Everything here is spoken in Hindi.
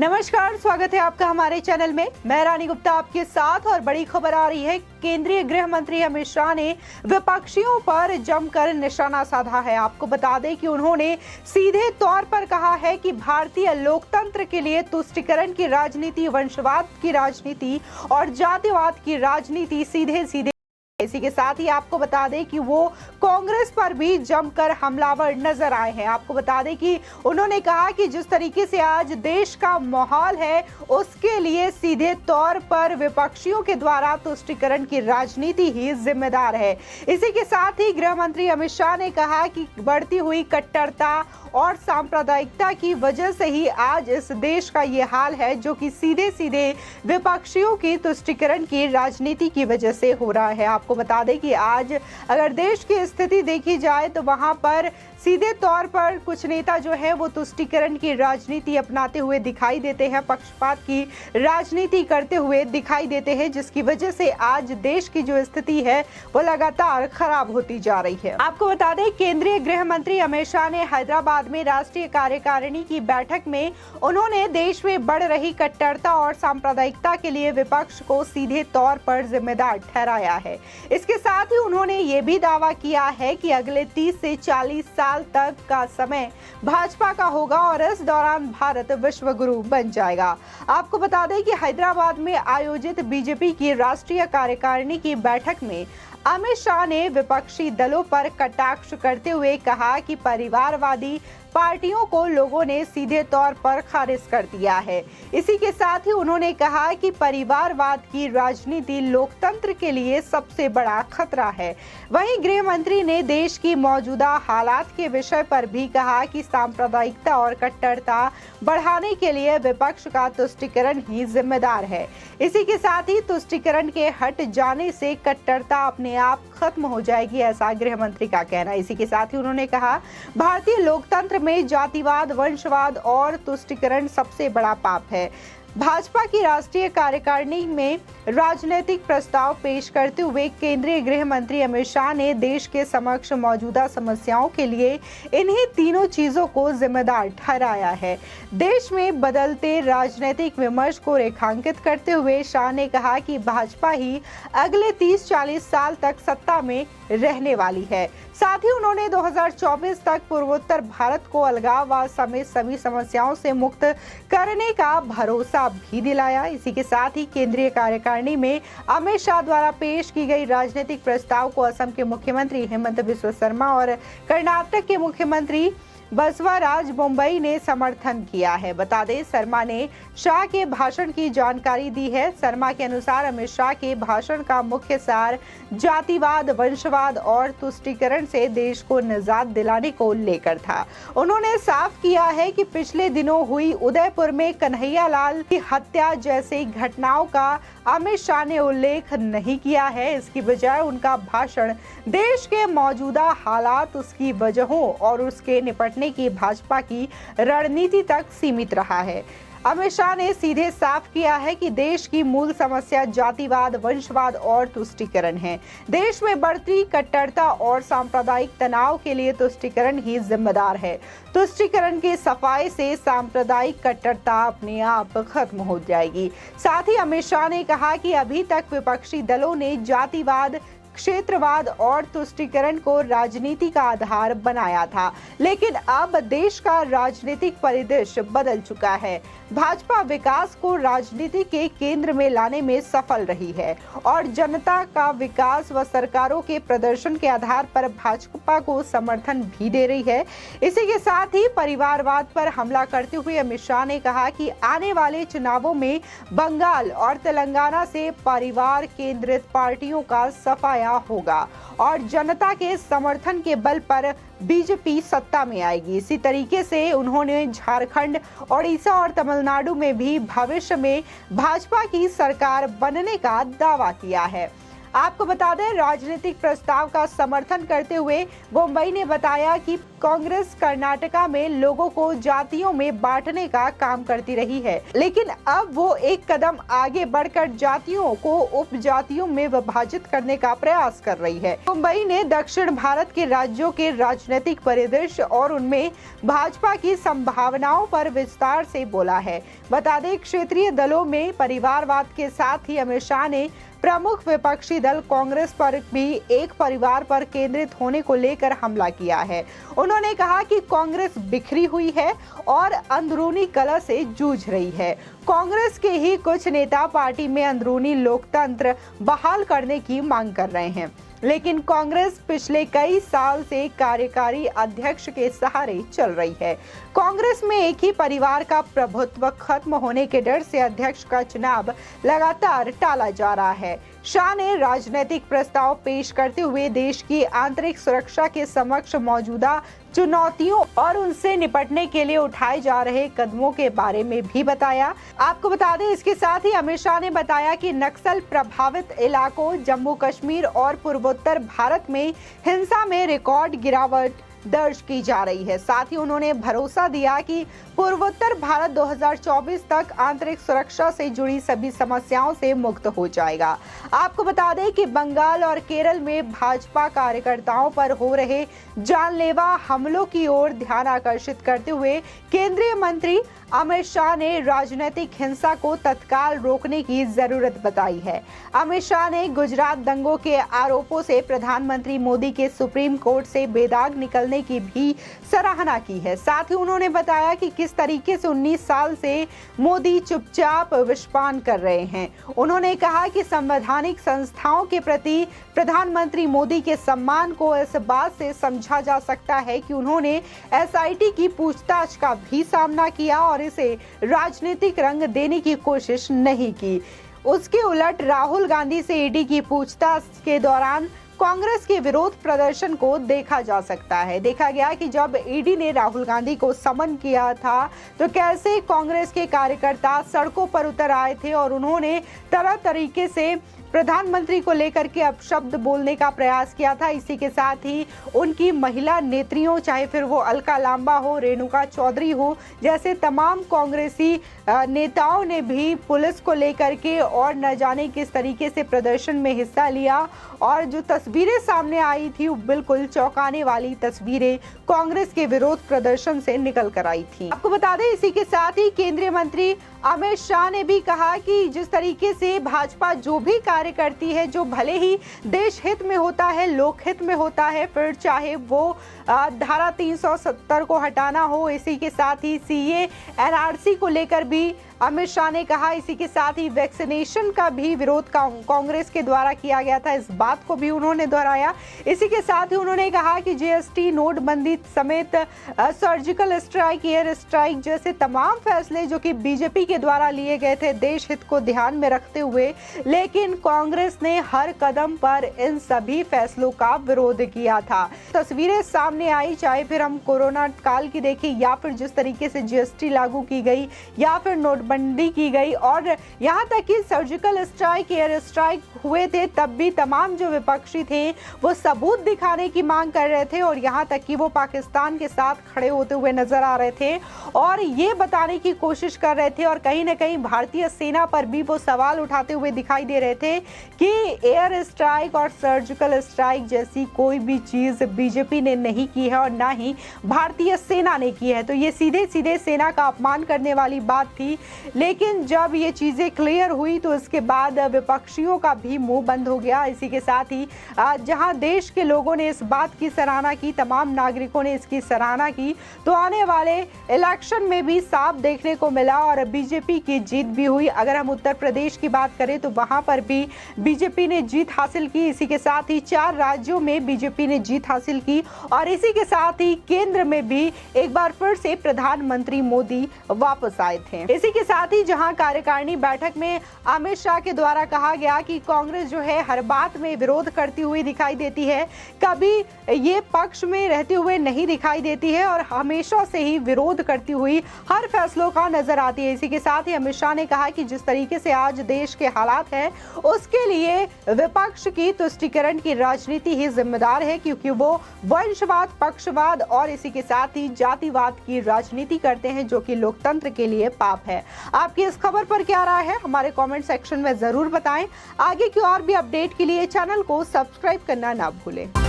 नमस्कार, स्वागत है आपका हमारे चैनल में। मैं रानी गुप्ता आपके साथ और बड़ी खबर आ रही है। केंद्रीय गृह मंत्री अमित शाह ने विपक्षियों पर जमकर निशाना साधा है। आपको बता दें कि उन्होंने सीधे तौर पर कहा है कि भारतीय लोकतंत्र के लिए तुष्टीकरण की राजनीति, वंशवाद की राजनीति और जातिवाद की राजनीति सीधे सीधे। इसी के साथ ही आपको बता दें कि वो कांग्रेस पर भी जमकर हमलावर नजर आए हैं। आपको बता दें कि उन्होंने कहा कि जिस तरीके से आज देश का माहौल है उसके लिए सीधे तौर पर विपक्षियों के द्वारा तुष्टीकरण की राजनीति ही जिम्मेदार है। इसी के साथ ही गृह मंत्री अमित शाह ने कहा कि बढ़ती हुई कट्टरता और सांप्रदायिकता की वजह से ही आज इस देश का ये हाल है, जो कि सीधे सीधे विपक्षियों की तुष्टीकरण की राजनीति की वजह से हो रहा है। आपको बता दें कि आज अगर देश की स्थिति देखी जाए तो वहां पर सीधे तौर पर कुछ नेता जो है वो तुष्टीकरण की राजनीति अपनाते हुए दिखाई देते हैं, पक्षपात की राजनीति करते हुए दिखाई देते हैं, जिसकी वजह से आज देश की जो स्थिति है वो लगातार खराब होती जा रही है। आपको बता दें, केंद्रीय गृह मंत्री अमित शाह ने हैदराबाद में राष्ट्रीय कार्यकारिणी की बैठक में उन्होंने देश में बढ़ रही कट्टरता और सांप्रदायिकता के लिए विपक्ष को सीधे तौर पर जिम्मेदार ठहराया है। इसके साथ ही उन्होंने ये भी दावा किया है कि अगले 30 से 40 साल तक का समय भाजपा का होगा और इस दौरान भारत विश्व गुरु बन जाएगा। आपको बता दें कि हैदराबाद में आयोजित बीजेपी की राष्ट्रीय कार्यकारिणी की बैठक में अमित शाह ने विपक्षी दलों पर कटाक्ष करते हुए कहा कि परिवारवादी पार्टियों को लोगों ने सीधे तौर पर खारिज कर दिया है। इसी के साथ ही उन्होंने कहा कि परिवारवाद की राजनीति लोकतंत्र के लिए सबसे बड़ा खतरा है। वहीं गृह मंत्री ने देश की मौजूदा हालात के विषय पर भी कहा कि सांप्रदायिकता और कट्टरता बढ़ाने के लिए विपक्ष का तुष्टीकरण ही जिम्मेदार है। इसी के साथ ही तुष्टीकरण के हट जाने से कट्टरता अपने आप खत्म हो जाएगी, ऐसा गृह मंत्री का कहना। इसी के साथ ही उन्होंने कहा, भारतीय लोकतंत्र में जातिवाद, वंशवाद और तुष्टीकरण सबसे बड़ा पाप है। भाजपा की राष्ट्रीय कार्यकारिणी में राजनीतिक प्रस्ताव पेश करते हुए केंद्रीय गृह मंत्री अमित शाह ने देश के समक्ष मौजूदा समस्याओं के लिए इन्हीं तीनों चीजों को जिम्मेदार ठहराया है। देश में बदलते राजनीतिक विमर्श को रेखांकित करते हुए शाह ने कहा कि भाजपा ही अगले 30-40 साल तक सत्ता में रहने वाली है। साथ ही उन्होंने 2024 तक पूर्वोत्तर भारत को अलगाववाद समेत सभी समस्याओं से मुक्त करने का भरोसा भी दिलाया। इसी के साथ ही केंद्रीय कार्यकारिणी में अमित शाह द्वारा पेश की गई राजनीतिक प्रस्ताव को असम के मुख्यमंत्री हेमंत बिस्वा शर्मा और कर्नाटक के मुख्यमंत्री बसवराज बोम्मई ने समर्थन किया है। बता दें, शर्मा ने शाह के भाषण की जानकारी दी है। शर्मा के अनुसार अमित शाह के भाषण का मुख्य सार जातिवाद, वंशवाद और तुष्टीकरण से देश को निजात दिलाने को लेकर था। उन्होंने साफ किया है कि पिछले दिनों हुई उदयपुर में कन्हैया लाल की हत्या जैसी घटनाओं का अमित शाह ने उल्लेख नहीं किया है। इसकी बजाय उनका भाषण देश के मौजूदा हालात, उसकी वजहों और उसके निपटने की भाजपा की रणनीति तक सीमित रहा है। अमित शाह ने सीधे साफ किया है कि देश की मूल समस्या जातिवाद, वंशवाद और तुष्टीकरण है। देश में बढ़ती कट्टरता और सांप्रदायिक तनाव के लिए तुष्टीकरण ही जिम्मेदार है। तुष्टीकरण की सफाई से सांप्रदायिक कट्टरता अपने आप खत्म हो जाएगी। साथ ही अमित शाह ने कहा कि अभी तक विपक्षी दलों ने जातिवाद, क्षेत्रवाद और तुष्टीकरण को राजनीति का आधार बनाया था, लेकिन अब देश का राजनीतिक परिदृश्य बदल चुका है। भाजपा विकास को राजनीति के केंद्र में लाने में सफल रही है और जनता का विकास व सरकारों के प्रदर्शन के आधार पर भाजपा को समर्थन भी दे रही है। इसी के साथ ही परिवारवाद पर हमला करते हुए अमित शाह ने कहा कि आने वाले चुनावों में बंगाल और तेलंगाना से परिवार केंद्रित पार्टियों का सफाया होगा और जनता के समर्थन के बल पर बीजेपी सत्ता में आएगी। इसी तरीके से उन्होंने झारखंड, ओडिशा और तमिलनाडु में भी भविष्य में भाजपा की सरकार बनने का दावा किया है। आपको बता दें, राजनीतिक प्रस्ताव का समर्थन करते हुए मुंबई ने बताया कि कांग्रेस कर्नाटका में लोगों को जातियों में बांटने का काम करती रही है, लेकिन अब वो एक कदम आगे बढ़कर जातियों को उपजातियों में विभाजित करने का प्रयास कर रही है। मुंबई ने दक्षिण भारत के राज्यों के राजनीतिक परिदृश्य और उनमें भाजपा की संभावनाओं पर विस्तार से बोला है। बता दें, क्षेत्रीय दलों में परिवारवाद के साथ ही अमित शाह ने प्रमुख विपक्षी दल कांग्रेस पर भी एक परिवार पर केंद्रित होने को लेकर हमला किया है। उन्होंने कहा कि कांग्रेस बिखरी हुई है और अंदरूनी कलह से जूझ रही है। कांग्रेस के ही कुछ नेता पार्टी में अंदरूनी लोकतंत्र बहाल करने की मांग कर रहे हैं, लेकिन कांग्रेस पिछले कई साल से कार्यकारी अध्यक्ष के सहारे चल रही है। कांग्रेस में एक ही परिवार का प्रभुत्व खत्म होने के डर से अध्यक्ष का चुनाव लगातार टाला जा रहा है। शाह ने राजनीतिक प्रस्ताव पेश करते हुए देश की आंतरिक सुरक्षा के समक्ष मौजूदा चुनौतियों और उनसे निपटने के लिए उठाए जा रहे कदमों के बारे में भी बताया। आपको बता दें, इसके साथ ही अमित शाह ने बताया कि नक्सल प्रभावित इलाकों जम्मू कश्मीर और पूर्वोत्तर भारत में हिंसा में रिकॉर्ड गिरावट दर्ज की जा रही है। साथ ही उन्होंने भरोसा दिया कि पूर्वोत्तर भारत 2024 तक आंतरिक सुरक्षा से जुड़ी सभी समस्याओं से मुक्त हो जाएगा। आपको बता दें कि बंगाल और केरल में भाजपा कार्यकर्ताओं पर हो रहे जानलेवा हमलों की ओर ध्यान आकर्षित करते हुए केंद्रीय मंत्री अमित शाह ने राजनीतिक हिंसा को तत्काल रोकने की जरूरत बताई है। अमित शाह ने गुजरात दंगों के आरोपों से प्रधानमंत्री मोदी के सुप्रीम कोर्ट से बेदाग निकलने की भी सराहना की है। साथ ही उन्होंने बताया कि किस तरीके से 19 साल से मोदी चुपचाप विषपान कर रहे हैं। उन्होंने कहा कि संवैधानिक संस्थाओं के प्रति प्रधानमंत्री मोदी के सम्मान को इस बात से समझा जा सकता है कि उन्होंने एसआईटी की पूछताछ का भी सामना किया और इसे राजनीतिक रंग देने की कोशिश नहीं की। उसके उलट राहुल गांधी से ईडी की पूछताछ के दौरान कांग्रेस के विरोध प्रदर्शन को देखा जा सकता है। देखा गया कि जब ईडी ने राहुल गांधी को समन किया था तो कैसे कांग्रेस के कार्यकर्ता सड़कों पर उतर आए थे और उन्होंने तरह तरीके से प्रधानमंत्री को लेकर के अपशब्द बोलने का प्रयास किया था। इसी के साथ ही उनकी महिला नेत्रियों, चाहे फिर वो अलका लांबा हो, रेणुका चौधरी हो, जैसे तमाम कांग्रेसी नेताओं ने भी पुलिस को लेकर के और न जाने किस तरीके से प्रदर्शन में हिस्सा लिया और जो तस्वीरें सामने आई थी वो बिल्कुल चौंकाने वाली तस्वीरें कांग्रेस के विरोध प्रदर्शन से निकल कर आई थी। आपको बता दें, इसी के साथ ही केंद्रीय मंत्री अमित शाह ने भी कहा कि जिस तरीके से भाजपा जो भी कार्य करती है, जो भले ही देश हित में होता है, लोक हित में होता है, फिर चाहे वो धारा 370 को हटाना हो, इसी के साथ ही सीए एनआरसी को लेकर भी अमित शाह ने कहा। इसी के साथ ही वैक्सीनेशन का भी विरोध कांग्रेस के द्वारा किया गया था, इस बात को भी उन्होंने दोहराया। इसी के साथ ही उन्होंने कहा कि जीएसटी, नोटबंदी समेत सर्जिकल स्ट्राइक, एयर स्ट्राइक जैसे तमाम फैसले जो कि बीजेपी के द्वारा लिए गए थे देश हित को ध्यान में रखते हुए, लेकिन कांग्रेस ने हर कदम पर इन सभी फैसलों का विरोध किया था। तस्वीरें सामने आई, चाहे फिर हम कोरोना काल की देखें या फिर जिस तरीके से जीएसटी लागू की गई या फिर नोटबंदी की गई और यहाँ तक कि सर्जिकल स्ट्राइक, एयर स्ट्राइक हुए थे, तब भी तमाम जो विपक्षी थे वो सबूत दिखाने की मांग कर रहे थे और यहाँ तक कि वो पाकिस्तान के साथ खड़े होते हुए नजर आ रहे थे और ये बताने की कोशिश कर रहे थे और कहीं ना कहीं भारतीय सेना पर भी वो सवाल उठाते हुए दिखाई दे रहे थे कि एयर स्ट्राइक और सर्जिकल स्ट्राइक जैसी कोई भी चीज बीजेपी ने नहीं की है और ना ही भारतीय सेना ने की है। तो ये सीधे सीधे सेना का अपमान करने वाली बात थी। लेकिन जब ये चीजें क्लियर हुई तो इसके बाद विपक्षियों का भी मुंह बंद हो गया। इसी के साथ ही जहां देश के लोगों ने इस बात की सराहना की, तमाम नागरिकों ने इसकी सराहना की, तो आने वाले इलेक्शन में भी साफ देखने को मिला और बीजेपी की जीत भी हुई। अगर हम उत्तर प्रदेश की बात करें तो वहां पर भी बीजेपी ने जीत हासिल की। इसी के साथ ही 4 राज्यों में बीजेपी ने जीत हासिल की और इसी के साथ ही केंद्र में भी एक बार फिर से प्रधानमंत्री मोदी वापस आए थे। इसी के साथ ही जहां कार्यकारिणी बैठक में अमित शाह के द्वारा कहा गया कि कांग्रेस जो है हर बात में विरोध करती हुई दिखाई देती है, कभी ये पक्ष में रहते हुए नहीं दिखाई देती है और हमेशा से ही विरोध करती हुई हर फैसलों का नजर आती है। इसी के साथ ही अमित शाह ने कहा कि जिस तरीके से आज देश के हालात हैं उसके लिए विपक्ष की तुष्टीकरण की राजनीति ही जिम्मेदार है, क्योंकि वो वंशवाद, पक्षवाद और इसी के साथ ही जातिवाद की राजनीति करते हैं, जो कि लोकतंत्र के लिए पाप है। आपकी इस खबर पर क्या राय है हमारे कमेंट सेक्शन में जरूर बताएं। आगे की और भी अपडेट के लिए चैनल को सब्सक्राइब करना ना भूलें।